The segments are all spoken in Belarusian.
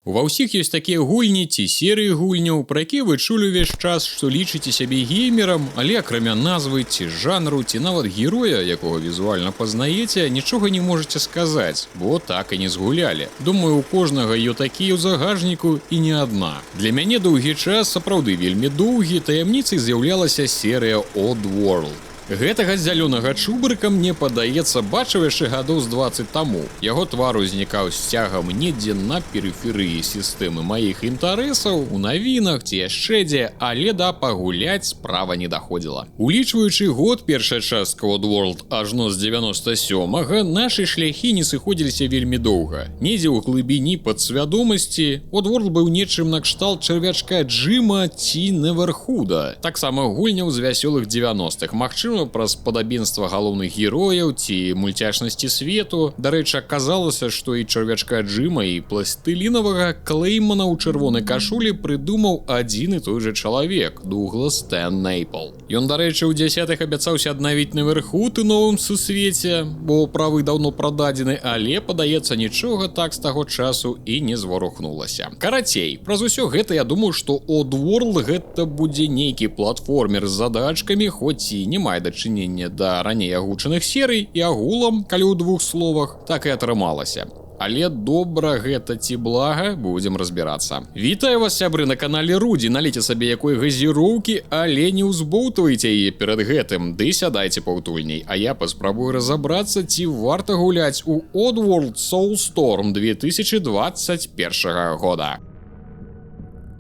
Ва ўсіх ёсць такія гульні ці серыі гульняў, пра якія вы чулі ўвесь час, што лічыце сябе геймерам, але акрамя назвы ці жанру, ці нават героя, якога візуальна пазнаеце, нічога не можаце сказаць, бо так і не згулялі. Думаю, у кожнага ё такія ў загажніку і не адна. Для мяне доўгі час, сапраўды вельмі доўгі, таямніцай з'яўлялася серыя Oddworld. Гэтага зялёнага чубрыка, мне падаецца, бачыў яшчэ гадоў з 20 таму. Яго твар узнікаў з цягам недзе на перыферыі сістэмы маіх інтарэсаў, у навінах ці яшчэ дзе, але да пагуляць справа не даходзіла. Улічваючы год, першая частка Oddworld ажно з 97-га, нашы шляхі не сыходзіліся вельмі доўга. Недзе ў глыбіні падсвядомасці Oddworld быў нечым накшталт чарвячка Джима ці Неверхуда. Таксама гульняў з вясёлых 90-х, магчыма, праз падабенства галоўных герояў ці мульцяшнасці свету. Дарэчы, аказалася, што і чарвячка Джима, і пластылінавага Клеймана ў чырвонай кашулі прыдумаў адзін і той жа чалавек — Дуглас Стэн Нейпл. Ён, дарэчы, у 10-х абяцаўся аднавіць Неверхуд у новым сусвеце, бо правы даўно прададзены, але, падаецца, нічога так з таго часу і не зварухнулася. Карацей, праз усё гэта я думаю, што Oddworld гэта будзе нейкі платформер з задачкамі, хоць і не мае дачынення да раней агучаных серый, і агулам, калі ў двух словах, так і атрымалася. Але добра гэта ці блага, будзем разбірацца. Вітаю вас, сябры, на канале Рудзі. Наліце сабе якой газіроўкі, але не ўзбоўтвайце яе перад гэтым, ды сядайце паўтульней. А я паспрабую разабрацца, ці варта гуляць у Oddworld Soulstorm 2021 года.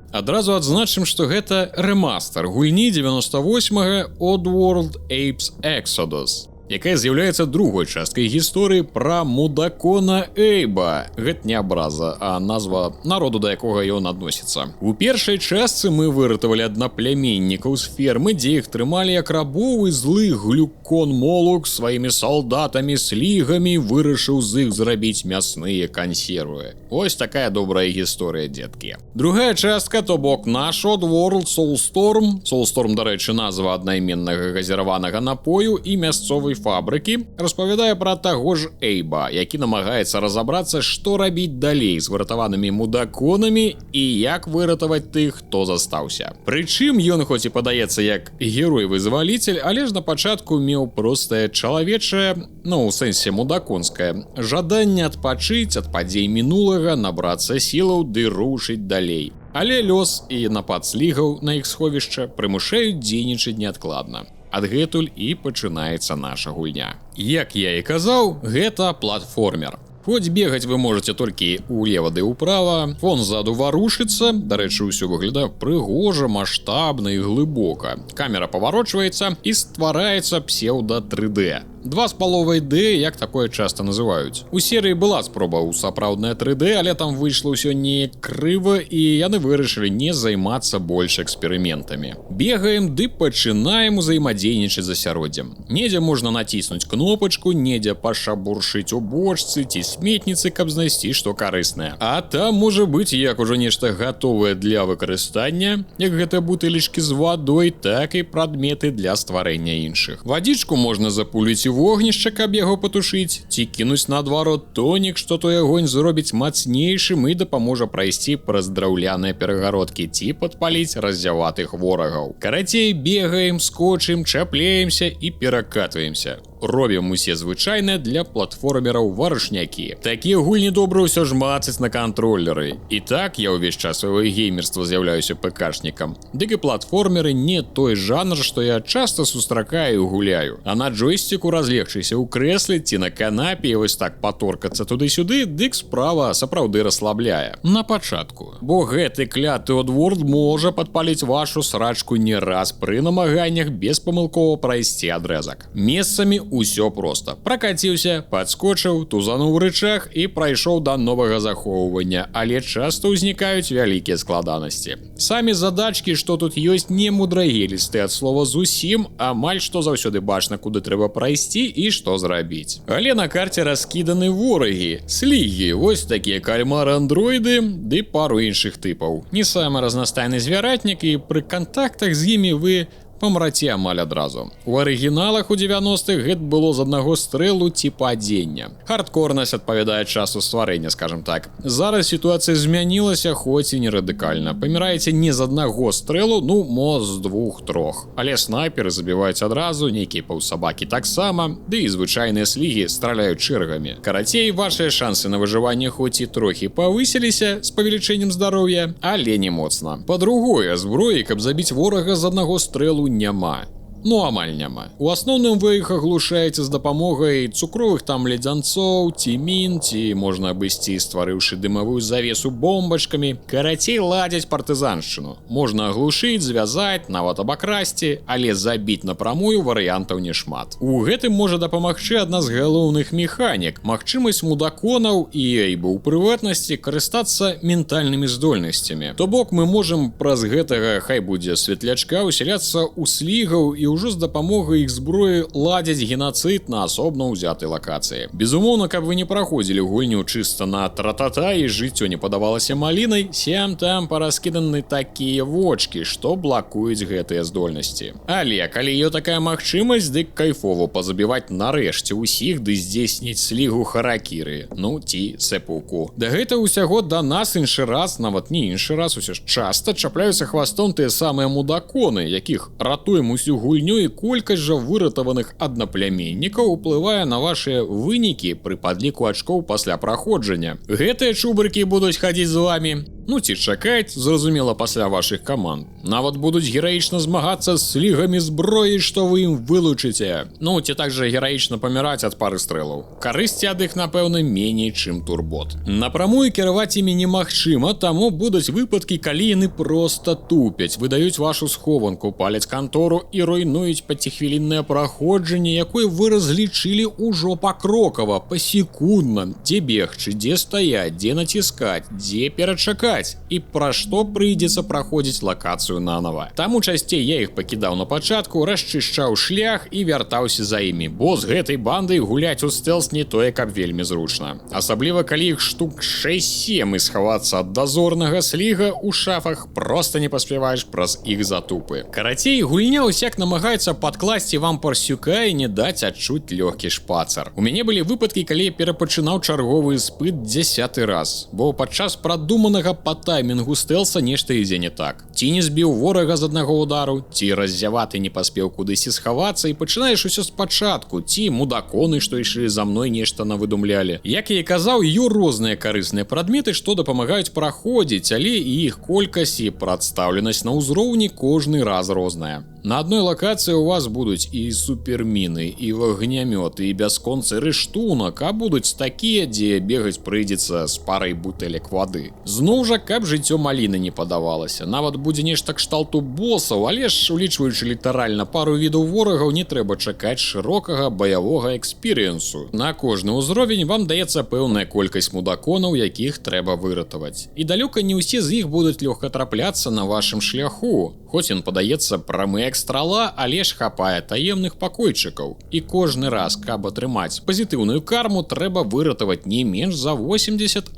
Адразу адзначым, што гэта рэмастар гульні 98-га Oddworld Apes Exodus, якая з'яўляецца другой часткай гісторыі пра мудакона Эйба. Гэта не абраза, а назва народу, да якога ён адносіцца. У першай частцы мы выратавалі аднапляменнікаў з фермы, дзе іх трымалі як рабоў, і злы глюкон Молук сваімі салдатамі-слігамі вырашыў з іх зрабіць мясныя кансервы. Ось такая добрая гісторыя, дзеткі. Другая частка, то бок наш Oddworld Soulstorm. Soulstorm, дарэчы, назва аднайменнага газіраванага напою і мясцовай фабрыкі, распавядае пра таго ж Эйба, які намагаецца разабрацца, што рабіць далей з выратаванымі мудаконамі і як выратаваць тых, хто застаўся. Прычым ён хоць і падаецца як герой-вызваліцель, але ж на пачатку меў простае чалавечае, у сэнсе мудаконскае, жаданне адпачыць ад падзей мінулага, набрацца сілаў ды рушыць далей. Але лёс і напад слігаў на іх сховішча прымушаюць дзейнічаць неадкладна. Адгэтуль і пачынаецца наша гульня. Як я і казаў, гэта платформер. Хоць бегаць вы можаце толькі ўлева ды ўправа, фон ззаду варушыцца, дарэчы, усё выглядае прыгожа, маштабна і глыбока. Камера паварочваецца і ствараецца псеўда 3D. 2,5D, як такое часта называюць. У серыі была спроба ў сапраўднае 3D, але там выйшла ўсё неяк крыва, і яны вырашылі не займацца больш эксперыментамі. Бегаем ды пачынаем узаемадзейнічаць з асяроддзем. Недзе можна націснуць кнопачку, недзе пашабуршыць у бочцы ці сметніцы, каб знайсці што карыснае. А там можа быць як ужо нешта гатовае для выкарыстання, як гэта бутылечкі з вадой, так і прадметы для стварэння іншых. Вадзічку можна запуліць вогнішча, каб яго патушыць, ці кінуць наадварот тонік, што той агонь зробіць мацнейшым і дапаможа прайсці праз драўляныя перагародкі, ці падпаліць раздзяватых ворагаў. Карацей, бегаем, скочым, чапляемся і перакатваемся. Робім усе звычайныя для платформераў варышнякі. Такія гульні добра ўсё ж мацаць на кантролеры. І так я ўвесь час свайго геймерства з'яўляюся ПКшнікам. Дык і платформеры не той жанр, што я часта сустракаю і гуляю. А на джойстику разлегчыся ў крэсле ці на канапе і вось так паторкацца туды-сюды, дык справа сапраўды расслабляе. На пачатку. Бо гэты кляты Oddworld можа падпаліць вашу срачку не раз пры намаганнях беспамылкова прайсці адрэзак. Месцамі усё проста. Пракаціўся, падскочыў, тузануў рычаг і прайшоў да новага захоўвання, але часта ўзнікаюць вялікія складанасці. Самі задачкі, што тут ёсць, не мудрагелісты ад слова зусім, амаль што заўсёды бачна, куды трэба прайсці і што зрабіць. Але на карце раскіданы ворагі, слігі, вось такія кальмары-андроіды ды пару іншых тыпаў. Не самы разнастайны звяратнік, і пры кантактах з імі вы памраце амаль адразу. У арыгіналах у 90-х гэта было з аднаго стрэлу ці падзення. Хардкорнасць адпавядае часу стварэння, скажем так. Зараз сітуацыя змянілася, хоць і не радыкальна. Паміраеце не з аднаго стрэлу, ну, мо з 2-3. Але снайперы забіваюць адразу, нейкія паўсабакі таксама, ды і звычайныя слігі страляюць чэргамі. Карацей, вашыя шансы на выжыванне хоць і трохі павысіліся з павелічэннем здароўя, але не моцна. Па-другое, зброі, каб забіць ворага з аднаго стрэлу, няма. Ну, амаль няма. У асноўным вы іх аглушаеце з дапамогай цукровых там ледзянцоў, ці мін, ці можна абысці, стварыўшы дымавую завесу бомбачкамі. Карацей, ладзяць партызаншчыну. Можна аглушыць, звязаць, нават абакрасці, але забіць напрамую варыянтаў нешмат. У гэтым можа дапамагчы адна з галоўных механік, магчымасць мудаконаў і эйба ў прыватнасці карыстацца ментальнымі здольнасцямі. То бок мы можам праз гэтага, хай будзе светлячка, усяляцца ў слігаў і ўжо з дапамогай іх зброі ладзяць генацыд на асобна ўзятай лакацыі. Безумоўна, каб вы не праходзілі гульню чыста на тра-та-та і жыццё не падавалася малінай, сям-там параскіданы такія вочкі, што блакуюць гэтыя здольнасці. Але калі ёсць такая магчымасць, дык кайфова пазабіваць нарэшце ўсіх ды здзейсніць слігу харакіры, ну ці сэпуку. Да гэта ўсяго да нас іншы раз, нават не іншы раз, усё ж часта чапляюцца хвастом тыя самыя мудаконы, якіх ратуем усю гульню, і колькасць жа выратаваных аднапляміннікаў уплывае на вашыя вынікі пры падліку ачкоў пасля праходжання. Гэтыя чубрыкі будуць хадзіць з вамі, ну ці чакаць, зразумела, пасля вашых каманд. Нават будуць гераічна змагацца з слігамі зброі, што вы ім вылучыце. Ну ці так жа гераічна паміраць ад пары стрэлаў. Карысці ад іх, напэўна, меней, чым турбот. Напрамую кіраваць імі немагчыма, таму будуць выпадкі, калі яны проста тупяць, выдаюць вашу схованку, паляць кантору і руйнуюць пяцихвіліннае праходжанне, якое вы разлічылі ўжо пакрокава, пасекундна, дзе бегчы, дзе стаяць, дзе націскаць, дзе перачакаць і пра што прыйдзецца праходзіць лакацыю нанова. Таму часцей я іх пакідаў на пачатку, расчышчаў шлях і вяртаўся за імі, бо з гэтай бандай гуляць у стэлс не тое, каб вельмі зручна. Асабліва, калі іх штук 6-7 і схавацца ад дазорнага сліга ў шафах проста не паспяваеш праз іх затупы. Карацей, гульня ўсяк намагаецца падкласці вам парсюка і не даць адчуць лёгкі шпацар. У мяне былі выпадкі, калі я перапачынаў чарговы іспыт 10-ы раз, бо падчас прадуманага па таймінгу стэлса нешта ідзе не так. Ці не збіў ворага з аднаго удару, ці раззяваты не паспеў кудысьці схавацца і пачынаеш усё спачатку, ці мудаконы, што ішлі за мной, нешта навыдумлялі. Як я і казаў, ёсць розныя карысныя прадметы, што дапамагаюць праходзіць, але і іх колькасць і прадстаўленасць на ўзроўні кожны раз розная. На адной лакацыі у вас будуць і суперміны, і вагнямёты, і бясконцы рыштунак, а будуць такія, дзе бегаць прыйдзецца з парай бутэлек вады. Зноў жа, каб жыццё маліны не падавалася. Нават будзе нешта кшталту босаў, але ж, улічваючы літаральна пару відаў ворагаў, не трэба чакаць шырокага баявога экспірыенсу. На кожны ўзровень вам даецца пэўная колькасць мудаконаў, якіх трэба выратаваць. І далёка не ўсе з іх будуць лёгка трапляцца на вашым шляху. Хоць ён падаецца прамы як страла, але ж хапае таемных пакойчыкаў. І кожны раз, каб атрымаць пазітыўную карму, трэба выратаваць не менш за 80%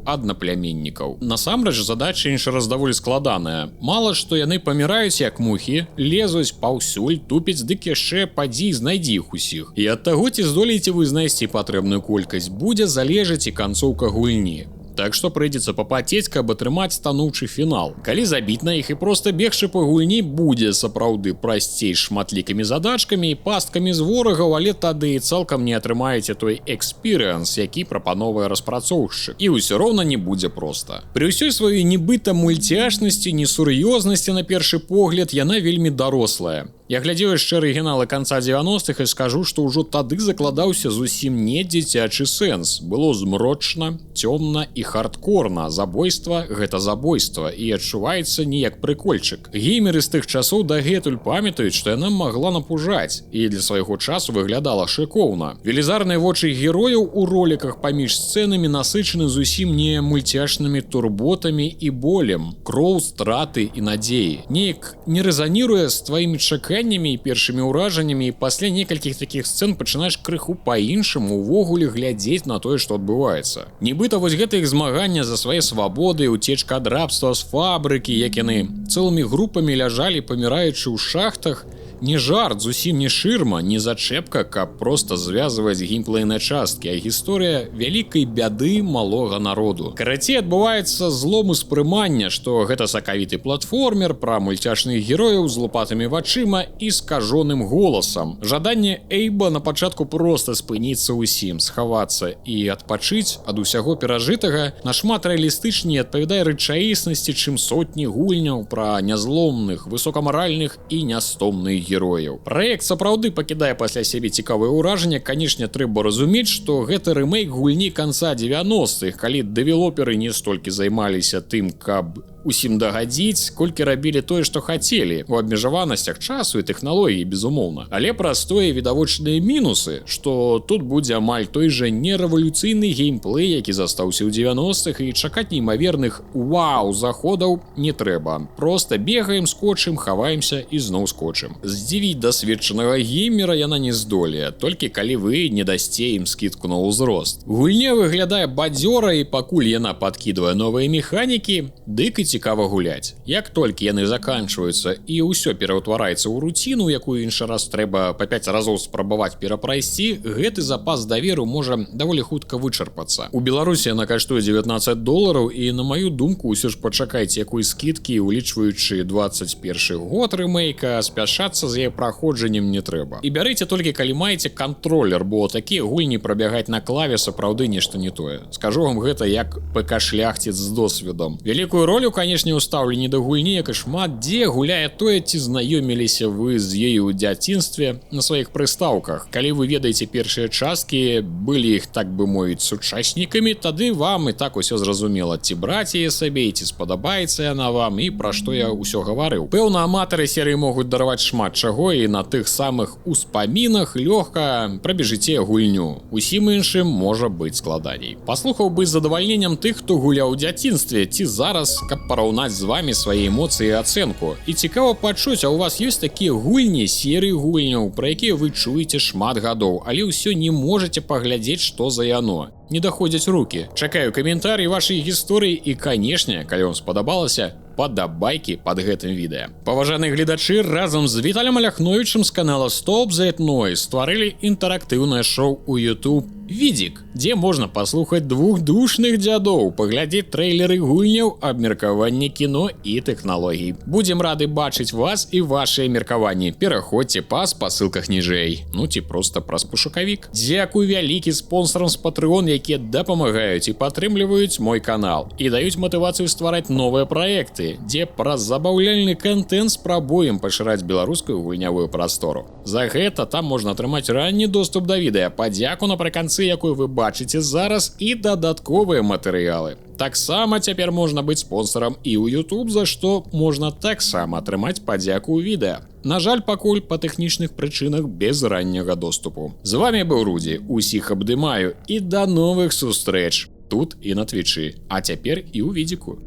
аднапляміннікаў. Насамрэч, задача іншы раз даволі складаная. Мала што яны паміраюць як мухі, лезуць паўсюль, тупяць, дык яшчэ падзі знайдзі іх усіх. І ад таго, ці здолееце вы знайсці патрэбную колькасць, будзе залежаць і канцоўка гульні. Так што прыйдзецца папацець, каб атрымаць станоўчы фінал. Калі забіць на іх і проста бегчы па гульні, будзе сапраўды прасцей шматлікімі задачкамі і пасткамі з ворагаў, але тады і цалкам не атрымаеце той экспірыенс, які прапановае распрацоўшчык. І ўсё роўна не будзе проста. Пры ўсёй сваёй нібыта мульцяшнасці, несур'ёзнасці на першы погляд, яна вельмі дарослая. Я глядзеў яшчэ арыгіналы канца 90-х і скажу, што ўжо тады закладаўся зусім не дзіцячы сэнс. Было змрочна, цёмна і хардкорна. Забойства — гэта забойства, і адчуваецца не як прыкольчык. Геймеры з тых часоў дагэтуль памятаюць, што яна магла напужаць, і для свайго часу выглядала шыкоўна. Велізарныя вочы герояў у роліках паміж сцэнамі насычаны зусім не мульцяшнымі турботамі і болем, кроў, страты і надзеі. Неяк не рэзаніруе з тваімі чаканнямі змаганнямі і першымі ўражаннямі, і пасля некалькіх такіх сцэн пачынаеш крыху па-іншаму увогуле глядзець на тое, што адбываецца. Нібыта вось гэта іх змагання за свае свабоды, уцечка ад рабства з фабрыкі, як яны цэлымі групамі ляжалі, паміраючы ў шахтах, не жарт, зусім не шырма, не зачэпка, каб проста звязваць геймплэй на часткі, а гісторыя вялікай бяды малога народу. Карацей, адбываецца злом успрымання, што гэта сакавіты платформер пра мульцяшных герояў з лупатымі вачыма і скажоным голасам. Жаданне Эйба на пачатку проста спыніцца ўсім, схавацца і адпачыць ад усяго перажытага нашмат рэалістычней адпавядае рэчаіснасці, чым сотні гульняў пра нязломных, высокамаральных і нястомных герояў. Праект сапраўды пакідае пасля сябе цікавае ўражанне. Канешне, трэба разумець, што гэта рэмейк гульні канца 90-х, калі дэвелоперы не столькі займаліся тым, каб усім дагадзіць, колькі рабілі тое, што хацелі, у абмежаванасцях часу і тэхналогіі, безумоўна. Але праз тое відавочныя мінусы, што тут будзе амаль той жа нерэвалюцыйны геймплэй, які застаўся ў 90-х, і чакаць неймаверных вау-заходаў не трэба. Проста бегаем, скочым, хаваемся і зноў скочым. Здзівіць дасведчанага геймера яна не здолее, толькі калі вы не дасце ім скідку на ўзрост. Гульня выглядае бадзёра, і пакуль яна падкідвае новыя механікі, дык і цікава гуляць. Як толькі яны заканчваюцца і ўсё пераўтвараецца ў руціну, якую іншы раз трэба па 5 разоў спрабаваць перапрайсці, гэты запас даверу можа даволі хутка вычарпацца. У Беларусі яна каштуе $19, і на маю думку, ўсё ж пачакайце якой скідкі, улічваючы 21 год рэмейка, спяшацца з яе праходжаннем не трэба. І бярыце толькі калі маеце кантролер, бо такія гульні прабягаць на клаве сапраўды нешта не тое. Скажу вам гэта як ПК-шляхціц з досведам. Вялікую ролю, канешне, устаўлены да гульні, як і шмат дзе гуляе тое, ці знаёміліся вы з ёю ў дзяцінстве на сваіх прыстаўках. Калі вы ведаеце першыя часткі, былі іх, так бы мовіць, сучаснікамі, тады вам і так усё зразумела, ці браць яе сабе, ці спадабаецца яна вам, і пра што я ўсё гаварыў. Пэўна, аматары серыі могуць дараваць шмат чаго, і на тых самых успамінах лёгка прабежыце гульню. Усім іншым можа быць складаней. Паслухаў бы з задавальненнем тых, хто гуляў у дзяцінстве, ці зараз, каб параўнаць з вамі свае эмоцыі і ацэнку. І цікава пачуць, а у вас ёсць такія гульні, серыі гульняў, пра якія вы чуеце шмат гадоў, але ўсё не можаце паглядзець, што за яно. Не даходзяць рукі. Чакаю каментарі вашай гісторыі і, канешне, калі вам спадабалася, падабайкі пад гэтым відэа. Паважаныя гледачы, разам з Віталем Аляхновічым з канала Stop That Noise стварылі інтэрактыўнае шоу у YouTube «Відзік», дзе можна паслухаць двух душных дзядоў, паглядзець трэйлеры гульняў, абмеркаванне кіно і тэхналогій. Будзем рады бачыць вас і вашыя меркаванні. Пераходзьце па спасылках ніжэй. Ну ці проста праз пошукавік. Дзякуй вялікі спонсорам з Patreon, якія дапамагаюць і падтрымліваюць мой канал і даюць матывацыю ствараць новыя праекты, дзе праз забаўляльны кантэнт спрабуем пашыраць беларускую гульнявую прастору. За гэта там можна атрымаць ранні доступ да відэа, падзяку напрыканцы, якую вы бачыце зараз, і дадатковыя матэрыялы. Таксама цяпер можна быць спонсорам і ў YouTube, за што можна таксама атрымаць падзяку ў відэа. На жаль, пакуль па тэхнічных прычынах без ранняга доступу. З вами быў Руді, усіх абдымаю і да новых сустрэч тут і на Твічы, а цяпер і ў відзіку.